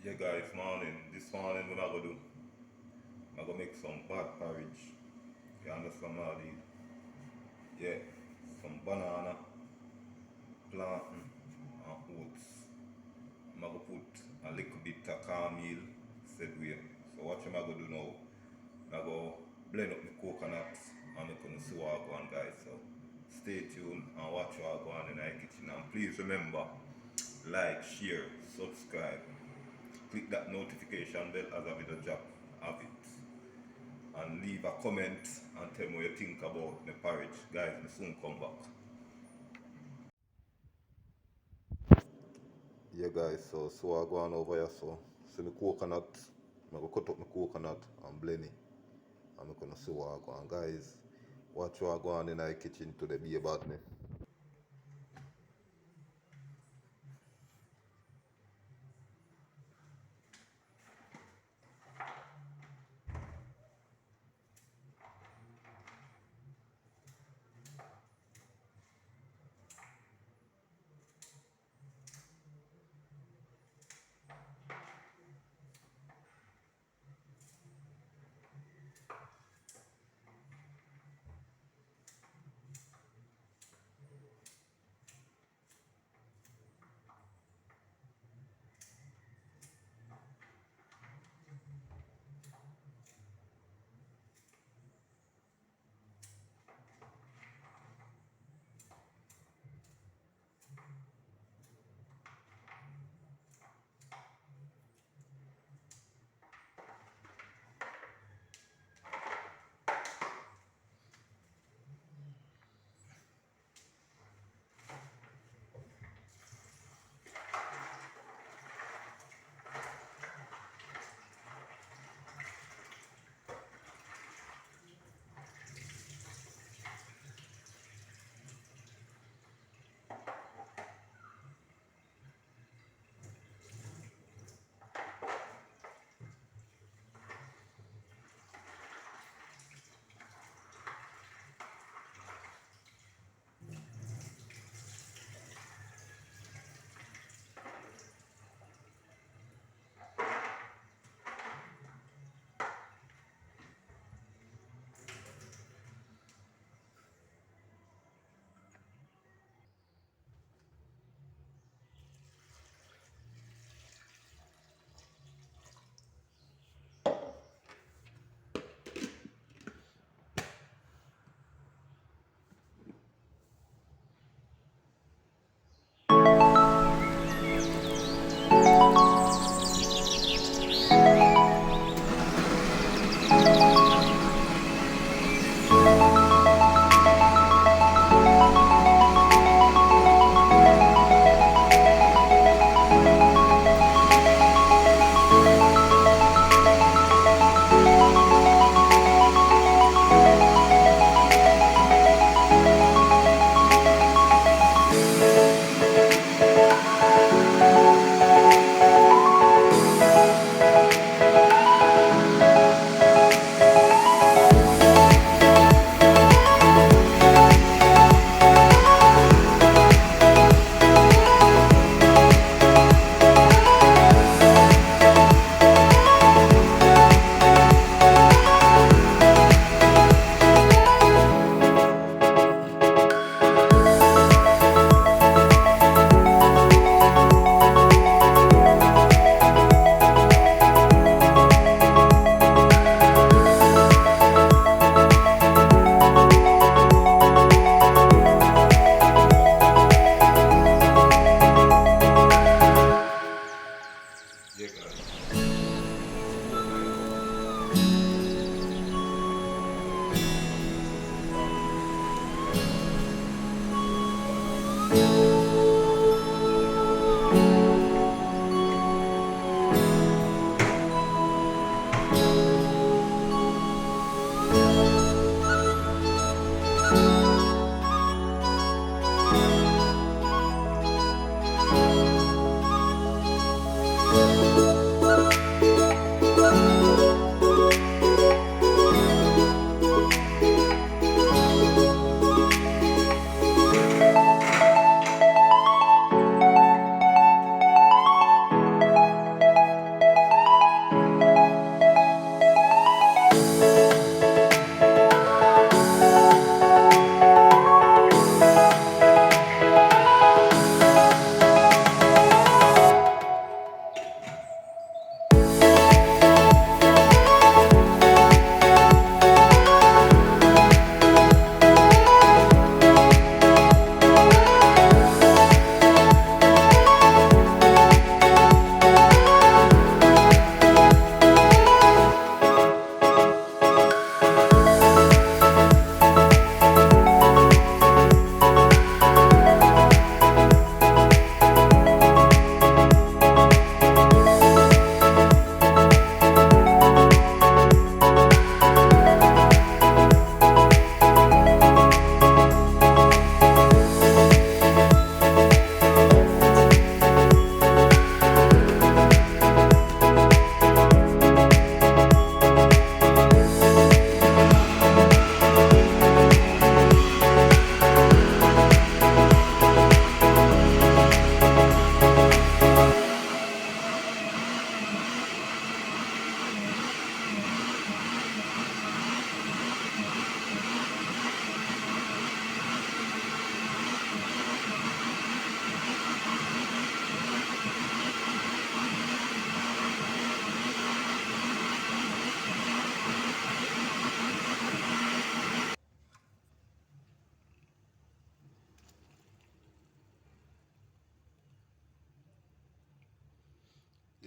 Yeah guys, morning. This morning what I gonna do? I gonna make some bad porridge. You understand all these? Yeah. Some banana, plantain, and oats. I'm gonna put a little bit of cornmeal said way. So what I'm gonna do now? I'm gonna blend up the coconut and I'm gonna see what I go on guys. So stay tuned and watch what I go on in the kitchen. And please remember, like, share, subscribe, click that notification bell as a video drop of it. And leave a comment and tell me what you think about the porridge. Guys, we soon come back. Yeah guys, so I go on over here see the coconut. I'm gonna cut up my coconut and blend it. I'm gonna see what I go on. Guys, watch what I go on in the kitchen today be about me.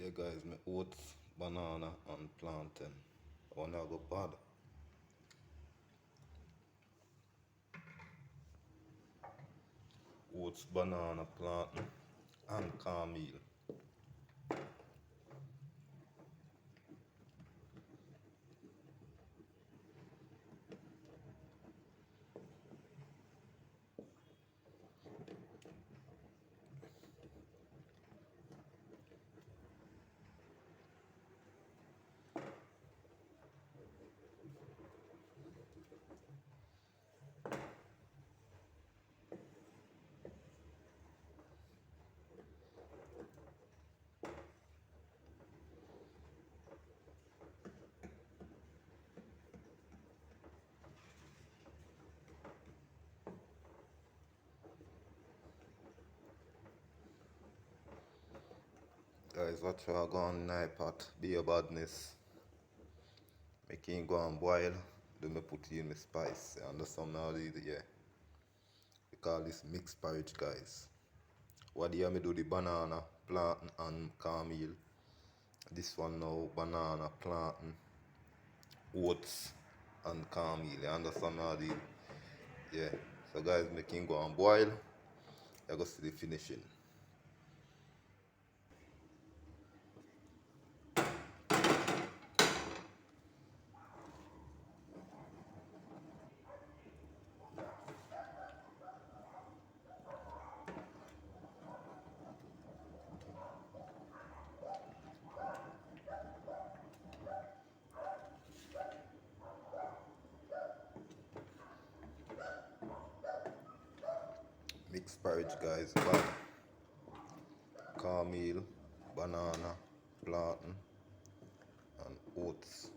Yeah guys, my oats, banana and plantain. I wanna go bad. Oats, banana, plantain and cornmeal. Guys, watch how I go on in pot. Be a badness. Make it go and boil. Then me put in my spice. You understand now? Yeah. We call this mixed porridge, guys. What do you me do the banana, plantain and cornmeal. This one now, banana, plantain, oats and cornmeal. You understand now? Yeah. So guys, make it go and boil. You go see the finishing. Mixed porridge, guys. Bad. Cornmeal, banana, plantain and oats.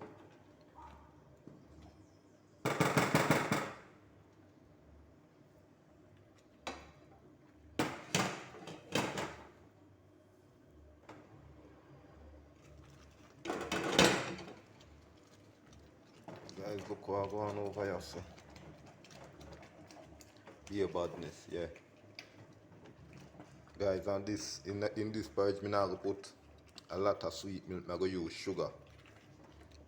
Guys, look what I go on over here, so. Be a badness, yeah. Guys, and this in this porridge, me now go put a lot of sweet milk. I go use sugar.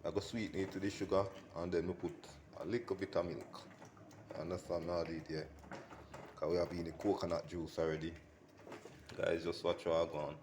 I go sweeten it to the sugar, and then we put a little bit of milk. Understand now, yeah. Cause we have in the coconut juice already. Guys, just watch how I go on.